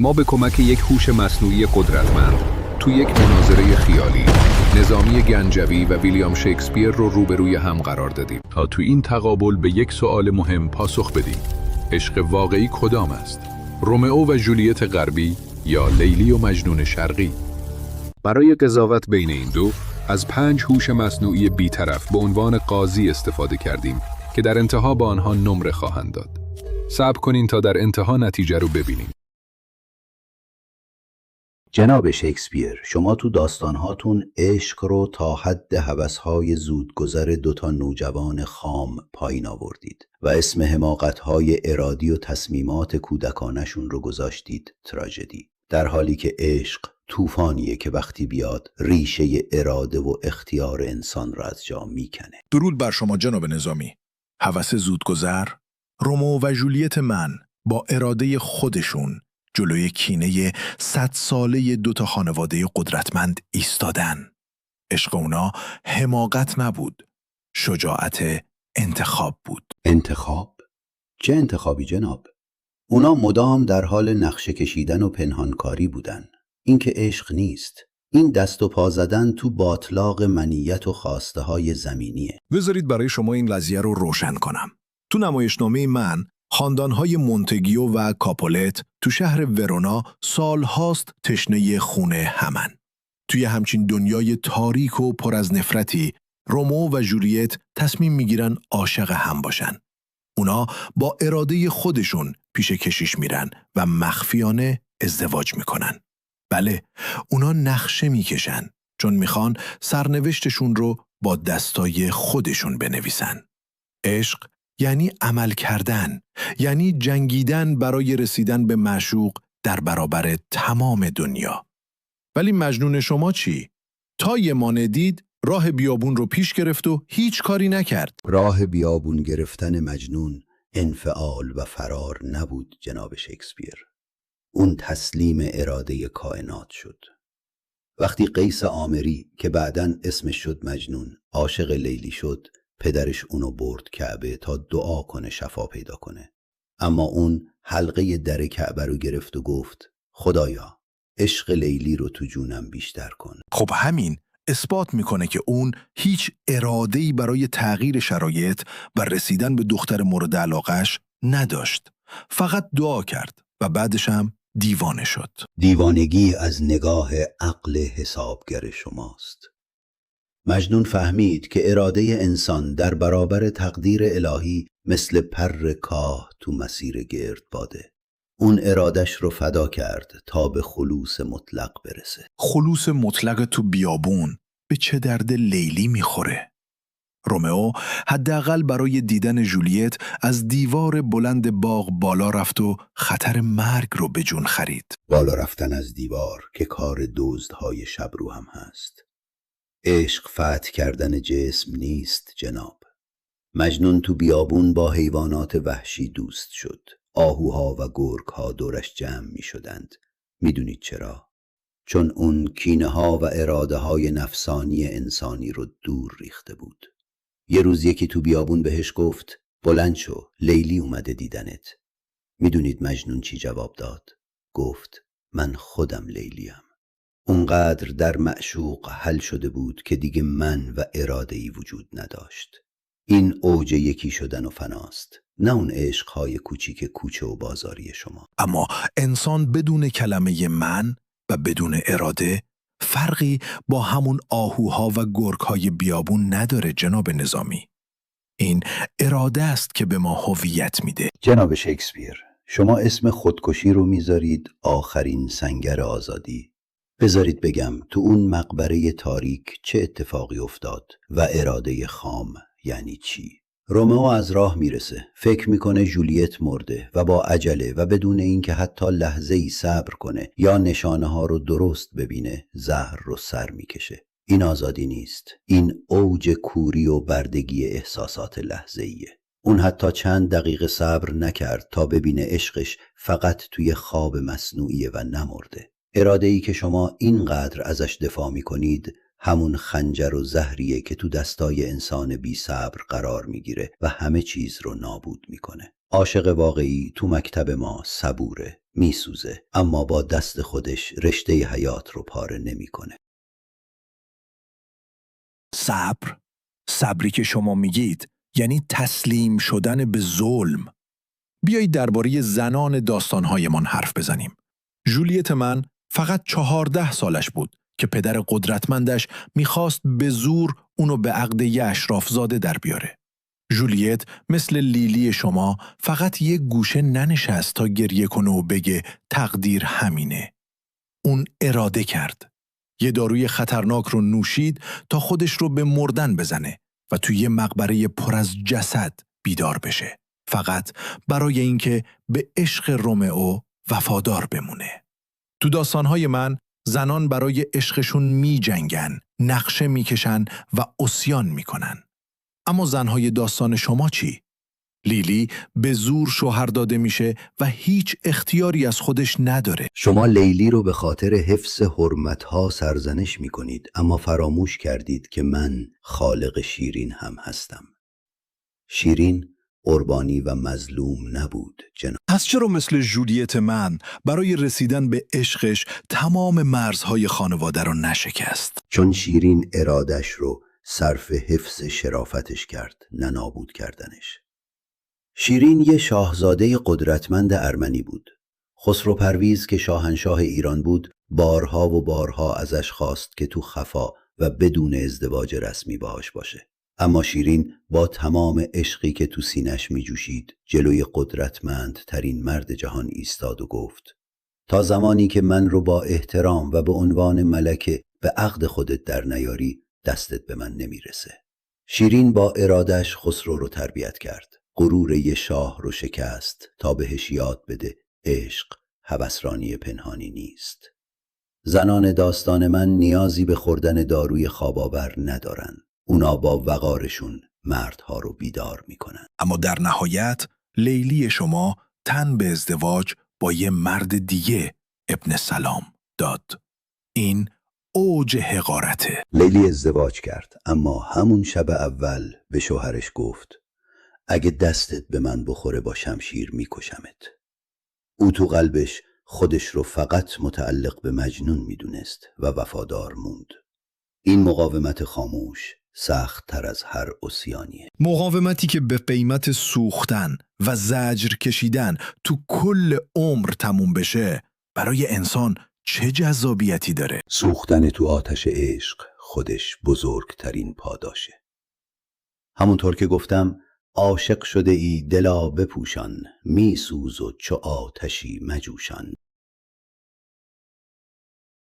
ما به کمک یک هوش مصنوعی قدرتمند تو یک مناظره خیالی نظامی گنجوی و ویلیام شکسپیر رو روبروی هم قرار دادیم تا تو این تقابل به یک سوال مهم پاسخ بدیم: عشق واقعی کدام است؟ رومئو و جولیت غربی یا لیلی و مجنون شرقی؟ برای قضاوت بین این دو از 5 هوش مصنوعی بی‌طرف به عنوان قاضی استفاده کردیم که در انتها با آنها نمره خواهند داد. صبر کنین تا در انتها نتیجه رو ببینیم. جناب شکسپیر، شما تو داستانهاتون عشق رو تا حد هوس‌های زودگذر 2 نوجوان خام پایین آوردید و اسم حماقت‌های ارادی و تصمیمات کودکانشون رو گذاشتید تراژدی، در حالی که عشق طوفانیه که وقتی بیاد ریشه اراده و اختیار انسان را از جا میکنه. درود بر شما جناب نظامی. هوس زودگذر، رومئو و جولیت من با اراده خودشون جلوی کینه 100 ساله 2 خانواده قدرتمند ایستادن. عشق اونا حماقت نبود، شجاعت انتخاب بود. انتخاب؟ چه انتخابی جناب؟ اونا مدام در حال نقشه کشیدن و پنهانکاری بودن. این که عشق نیست، این دست و پا زدن تو باطلاق منیت و خواسته های زمینیه. بذارید برای شما این قضیه رو روشن کنم. تو نمایشنامه من خاندانهای مونتگیو و کاپولت تو شهر ورونا سالهاست تشنه خونه همن. توی همچین دنیای تاریک و پر از نفرتی، رومئو و جولیت تصمیم میگیرن عاشق هم باشن. اونا با اراده خودشون پیش کشیش میرن و مخفیانه ازدواج میکنن. بله، اونا نقشه میکشن چون میخوان سرنوشتشون رو با دستای خودشون بنویسن. عشق یعنی عمل کردن، یعنی جنگیدن برای رسیدن به معشوق در برابر تمام دنیا. ولی مجنون شما چی؟ تا یه مانع دید، راه بیابون رو پیش گرفت و هیچ کاری نکرد. راه بیابون گرفتن مجنون انفعال و فرار نبود جناب شکسپیر. اون تسلیم اراده کائنات شد. وقتی قیس آمری که بعداً اسمش شد مجنون عاشق لیلی شد، پدرش اونو برد کعبه تا دعا کنه شفا پیدا کنه. اما اون حلقه در کعبه رو گرفت و گفت: خدایا، عشق لیلی رو تو جونم بیشتر کن. خب همین اثبات میکنه که اون هیچ اراده‌ای برای تغییر شرایط و رسیدن به دختر مورد علاقش نداشت. فقط دعا کرد و بعدش هم دیوانه شد. دیوانگی از نگاه عقل حسابگر شماست. مجنون فهمید که اراده انسان در برابر تقدیر الهی مثل پر کاه تو مسیر گردباده. اون ارادش رو فدا کرد تا به خلوص مطلق برسه. خلوص مطلق تو بیابون به چه درد لیلی میخوره؟ رومئو حداقل برای دیدن جولیت از دیوار بلند باغ بالا رفت و خطر مرگ رو به جون خرید. بالا رفتن از دیوار که کار دزدهای شبرو هم هست. عشق فتح کردن جسم نیست جناب. مجنون تو بیابون با حیوانات وحشی دوست شد. آهوها و گرگ‌ها دورش جمع می شدند. می دونید چرا؟ چون اون کینه ها و اراده های نفسانی انسانی رو دور ریخته بود. یه روز یکی تو بیابون بهش گفت: بلند شو، لیلی اومده دیدنت. می دونید مجنون چی جواب داد؟ گفت: من خودم لیلیم. اونقدر در معشوق حل شده بود که دیگه من و اراده‌ای وجود نداشت. این اوج یکی شدن و فناست، نه اون عشقهای کوچیک کوچه و بازاری شما. اما انسان بدون کلمه من و بدون اراده فرقی با همون آهوها و گرگ‌های بیابون نداره جناب نظامی. این اراده است که به ما هویت میده. جناب شکسپیر، شما اسم خودکشی رو میذارید آخرین سنگر آزادی. بذارید بگم تو اون مقبره تاریک چه اتفاقی افتاد و اراده خام یعنی چی؟ رومئو از راه میرسه، فکر میکنه جولیت مرده و با عجله و بدون اینکه حتی لحظه‌ای صبر کنه یا نشانه ها رو درست ببینه زهر رو سر میکشه. این آزادی نیست، این اوج کوری و بردگی احساسات لحظه‌ایه. اون حتی چند دقیقه صبر نکرد تا ببینه عشقش فقط توی خواب مصنوعیه و نمرده. اراده‌ای که شما اینقدر ازش دفاع میکنید همون خنجر و زهریه که تو دستای انسان بی صبر قرار میگیره و همه چیز رو نابود میکنه. عاشق واقعی تو مکتب ما صبوره، میسوزه، اما با دست خودش رشته حیات رو پاره نمیکنه. صبری که شما میگید یعنی تسلیم شدن به ظلم. بیایید درباره زنان داستانهایمان حرف بزنیم. جولیت من فقط 14 سالش بود که پدر قدرتمندش میخواست به زور اونو به عقد یه اشرافزاده در بیاره. جولیت مثل لیلی شما فقط یه گوشه ننشست تا گریه کنه و بگه تقدیر همینه. اون اراده کرد. یه داروی خطرناک رو نوشید تا خودش رو به مردن بزنه و توی یه مقبره پر از جسد بیدار بشه. فقط برای اینکه به عشق رومئو وفادار بمونه. تو داستانهای من زنان برای عشقشون می جنگن، نقشه می کشن و عصیان می کنن. اما زنهای داستان شما چی؟ لیلی به زور شوهر داده میشه و هیچ اختیاری از خودش نداره. شما لیلی رو به خاطر حفظ حرمتها سرزنش میکنید، اما فراموش کردید که من خالق شیرین هم هستم. شیرین قربانی و مظلوم نبود جناب. پس چرا مثل جولیت من برای رسیدن به عشقش تمام مرزهای خانواده رو نشکست؟ چون شیرین ارادش رو صرف حفظ شرافتش کرد، نه نابود کردنش. شیرین یه شاهزاده قدرتمند ارمنی بود. خسرو پرویز که شاهنشاه ایران بود بارها و بارها ازش خواست که تو خفا و بدون ازدواج رسمی باهاش باشه. اما شیرین با تمام عشقی که تو سینش می جوشید جلوی قدرتمند ترین مرد جهان ایستاد و گفت تا زمانی که من رو با احترام و به عنوان ملکه به عقد خودت در نیاری دستت به من نمیرسه. شیرین با ارادش خسرو رو تربیت کرد. غرور یه شاه رو شکست تا بهش یاد بده عشق هوسرانی پنهانی نیست. زنان داستان من نیازی به خوردن داروی خواب‌آور ندارن. اونا با وقارشون مردها رو بیدار میکنن. اما در نهایت لیلی شما تن به ازدواج با یه مرد دیگه ابن سلام داد. این اوج حقارته. لیلی ازدواج کرد، اما همون شب اول به شوهرش گفت اگه دستت به من بخوره با شمشیر میکشمت. او تو قلبش خودش رو فقط متعلق به مجنون میدونست و وفادار موند. این مقاومت خاموش سخت تر از هر عصیانیه. مقاومتی که به قیمت سوختن و زجر کشیدن تو کل عمر تموم بشه برای انسان چه جذابیتی داره؟ سوختن تو آتش عشق خودش بزرگترین پاداشه. همونطور که گفتم عاشق شده ای دلا بپوشان، می سوز و چو آتشی مجوشان.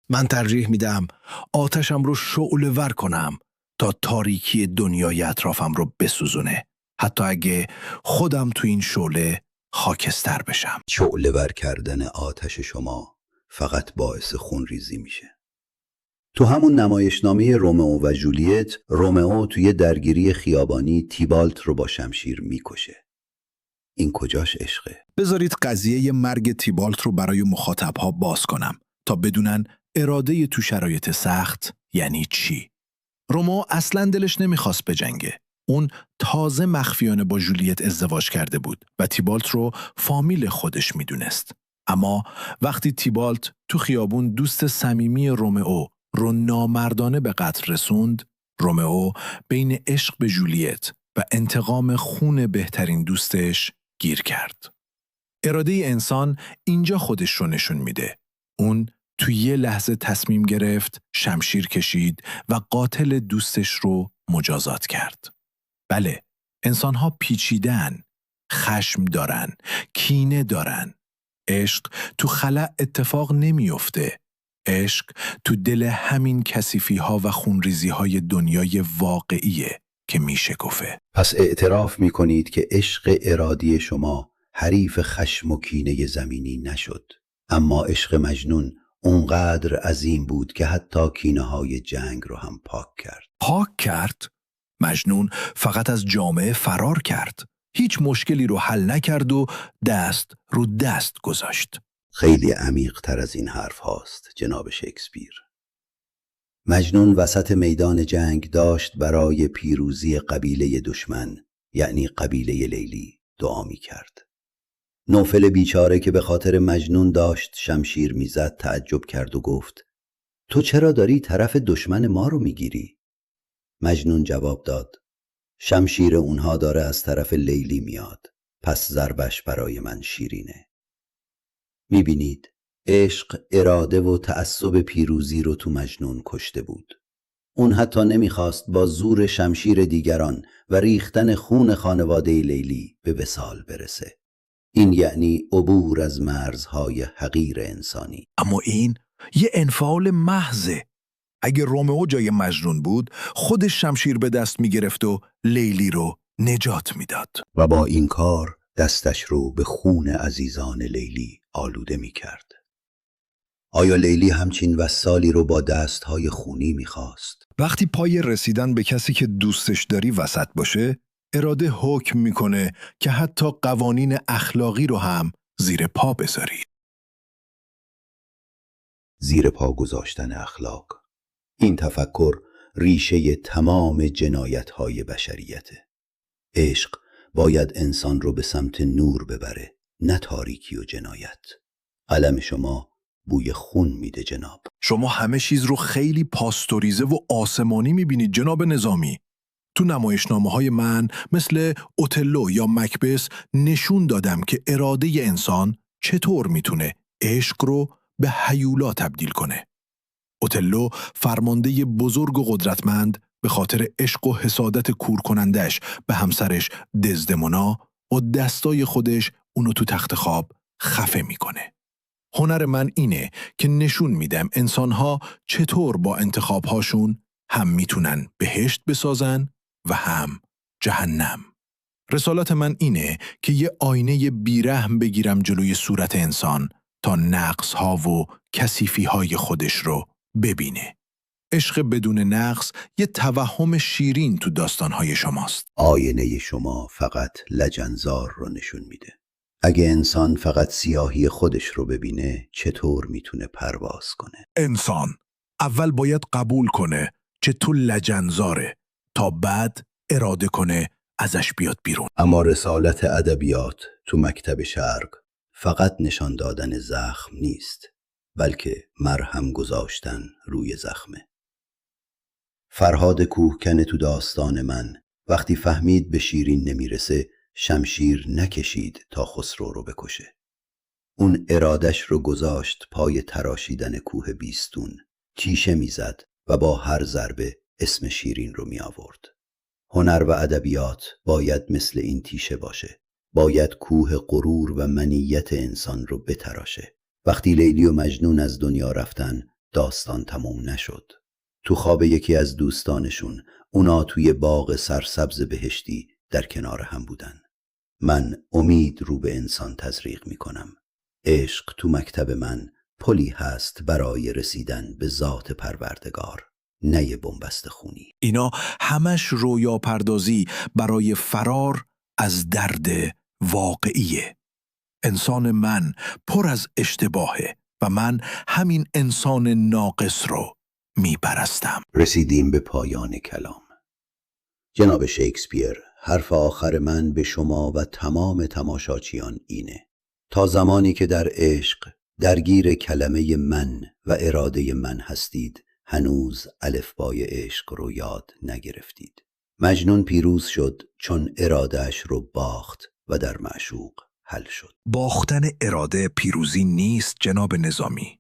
من ترجیح میدم آتشم رو شعله ور کنم تا تاریکی دنیای اطرافم رو بسوزونه، حتی اگه خودم تو این شعله خاکستر بشم. شعله ور کردن آتش شما فقط باعث خونریزی میشه. تو همون نمایشنامه رومئو و جولیت، رومئو توی درگیری خیابانی تیبالت رو با شمشیر میکشه. این کجاش عشقه؟ بذارید قضیه مرگ تیبالت رو برای مخاطبها باز کنم تا بدونن اراده تو شرایط سخت یعنی چی. رومئو اصلاً دلش نمیخواست بجنگه. اون تازه مخفیانه با جولیت ازدواج کرده بود و تیبالت رو فامیل خودش میدونست. اما وقتی تیبالت تو خیابون دوست صمیمی رومئو رو نامردانه به قتل رسوند، رومئو بین عشق به جولیت و انتقام خون بهترین دوستش گیر کرد. اراده انسان اینجا خودش رو نشون میده. اون تو یه لحظه تصمیم گرفت، شمشیر کشید و قاتل دوستش رو مجازات کرد. بله، انسان‌ها پیچیدن، خشم دارن، کینه دارن. عشق تو خلأ اتفاق نمیفته. عشق تو دل همین کثیفی‌ها و خونریزی‌های دنیای واقعیه که میشکفه. پس اعتراف میکنید که عشق ارادی شما حریف خشم و کینه زمینی نشد. اما عشق مجنون اونقدر عظیم بود که حتی کینه‌های جنگ رو هم پاک کرد. پاک کرد؟ مجنون فقط از جامعه فرار کرد. هیچ مشکلی رو حل نکرد و دست رو دست گذاشت. خیلی عمیق تر از این حرف هاست جناب شکسپیر. مجنون وسط میدان جنگ داشت برای پیروزی قبیله دشمن، یعنی قبیله لیلی، دعا می کرد. نوفل بیچاره که به خاطر مجنون داشت شمشیر میزد تعجب کرد و گفت: تو چرا داری طرف دشمن ما رو میگیری؟ مجنون جواب داد: شمشیر اونها داره از طرف لیلی میاد، پس ضربش برای من شیرینه. میبینید عشق اراده و تعصب پیروزی رو تو مجنون کشته بود. اون حتی نمیخواست با زور شمشیر دیگران و ریختن خون خانواده لیلی به وصال برسه. این یعنی عبور از مرزهای حقیر انسانی. اما این یه انفعال محضه. اگه رومئو جای مجنون بود، خودش شمشیر به دست میگرفت و لیلی رو نجات میداد. و با این کار دستش رو به خون عزیزان لیلی آلوده میکرد. آیا لیلی همچین وصالی رو با دستهای خونی میخواست؟ وقتی پای رسیدن به کسی که دوستش داری وسط باشه، اراده حکم میکنه که حتی قوانین اخلاقی رو هم زیر پا بذاری. زیر پا گذاشتن اخلاق. این تفکر ریشه تمام جنایت‌های بشریته. عشق باید انسان رو به سمت نور ببره، نه تاریکی و جنایت. قلم شما بوی خون میده جناب. شما همه چیز رو خیلی پاستوریزه و آسمانی میبینید جناب نظامی. تو نمایشنامه‌های من مثل اوتلو یا مکبث نشون دادم که اراده انسان چطور میتونه عشق رو به هیولا تبدیل کنه. اوتلو فرمانده بزرگ و قدرتمند به خاطر عشق و حسادت کور کنندش به همسرش دزدمونا و دستای خودش اونو تو تخت خواب خفه میکنه. هنر من اینه که نشون میدم انسانها چطور با انتخابهاشون هم میتونن بهشت بسازن و هم جهنم. رسالت من اینه که یه آینه بیرحم بگیرم جلوی صورت انسان تا نقص‌ها و کثیفی‌های خودش رو ببینه. عشق بدون نقص یه توهم شیرین تو داستان‌های شماست. آینه شما فقط لجنزار رو نشون میده. اگه انسان فقط سیاهی خودش رو ببینه، چطور میتونه پرواز کنه؟ انسان اول باید قبول کنه که تو لجنزاره تا بعد اراده کنه ازش بیاد بیرون. اما رسالت ادبیات تو مکتب شرق فقط نشان دادن زخم نیست، بلکه مرهم گذاشتن روی زخمه. فرهاد کوهکن تو داستان من وقتی فهمید به شیرین نمیرسه، شمشیر نکشید تا خسرو رو بکشه. اون ارادش رو گذاشت پای تراشیدن کوه بیستون، تیشه میزد و با هر ضربه اسم شیرین رو می آورد. هنر و ادبیات باید مثل این تیشه باشه. باید کوه غرور و منیت انسان رو بتراشه. وقتی لیلی و مجنون از دنیا رفتن، داستان تموم نشد. تو خواب یکی از دوستانشون، اونا توی باغ سرسبز بهشتی در کنار هم بودن. من امید رو به انسان تزریق می کنم. عشق تو مکتب من پلی هست برای رسیدن به ذات پروردگار، نه یه بنبست خونی. اینا همش رویا پردازی برای فرار از درد واقعیه. انسان من پر از اشتباهه و من همین انسان ناقص رو میپرستم. رسیدیم به پایان کلام. جناب شکسپیر، حرف آخر من به شما و تمام تماشاچیان اینه: تا زمانی که در عشق درگیر کلمه من و اراده من هستید، هنوز الفبای عشق رو یاد نگرفتید. مجنون پیروز شد چون ارادهش رو باخت و در معشوق حل شد. باختن اراده پیروزی نیست جناب نظامی.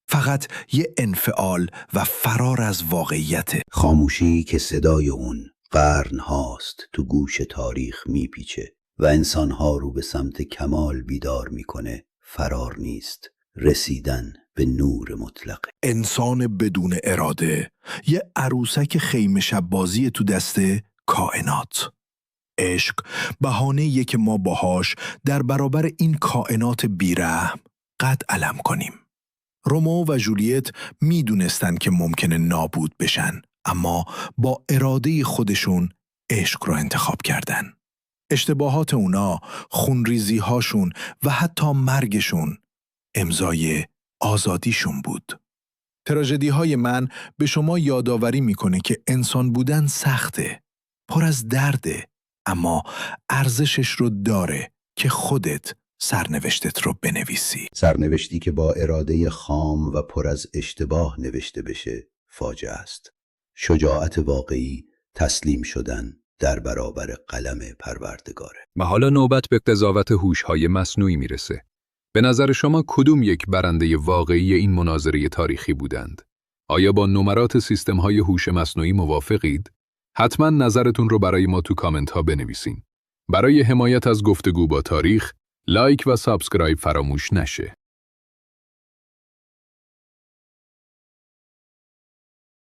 فقط یه انفعال و فرار از واقعیت. خاموشی که صدای اون قرن هاست تو گوش تاریخ میپیچه و انسانها رو به سمت کمال بیدار میکنه، فرار نیست، رسیدن به نور مطلق. انسان بدون اراده یه عروسک خیمه شب بازی تو دست کائنات. عشق بهانه‌ایه که ما باهاش در برابر این کائنات بیرحم قد علم کنیم. رومئو و جولیت میدونستن که ممکنه نابود بشن، اما با اراده خودشون عشق رو انتخاب کردن. اشتباهات اونا، خونریزی هاشون و حتی مرگشون امضای آزادیشون بود. تراژدی‌های من به شما یادآوری میکنه که انسان بودن سخته، پر از درده، اما ارزشش رو داره که خودت سرنوشتت رو بنویسی. سرنوشتی که با اراده خام و پر از اشتباه نوشته بشه فاجعه است. شجاعت واقعی تسلیم شدن در برابر قلم پروردگاره. و حالا نوبت به قضاوت هوش‌های مصنوعی میرسه. به نظر شما کدوم یک برنده واقعی این مناظره تاریخی بودند؟ آیا با نمرات سیستم‌های هوش مصنوعی موافقید؟ حتما نظرتون رو برای ما تو کامنت ها بنویسین. برای حمایت از گفتگو با تاریخ، لایک و سابسکرایب فراموش نشه.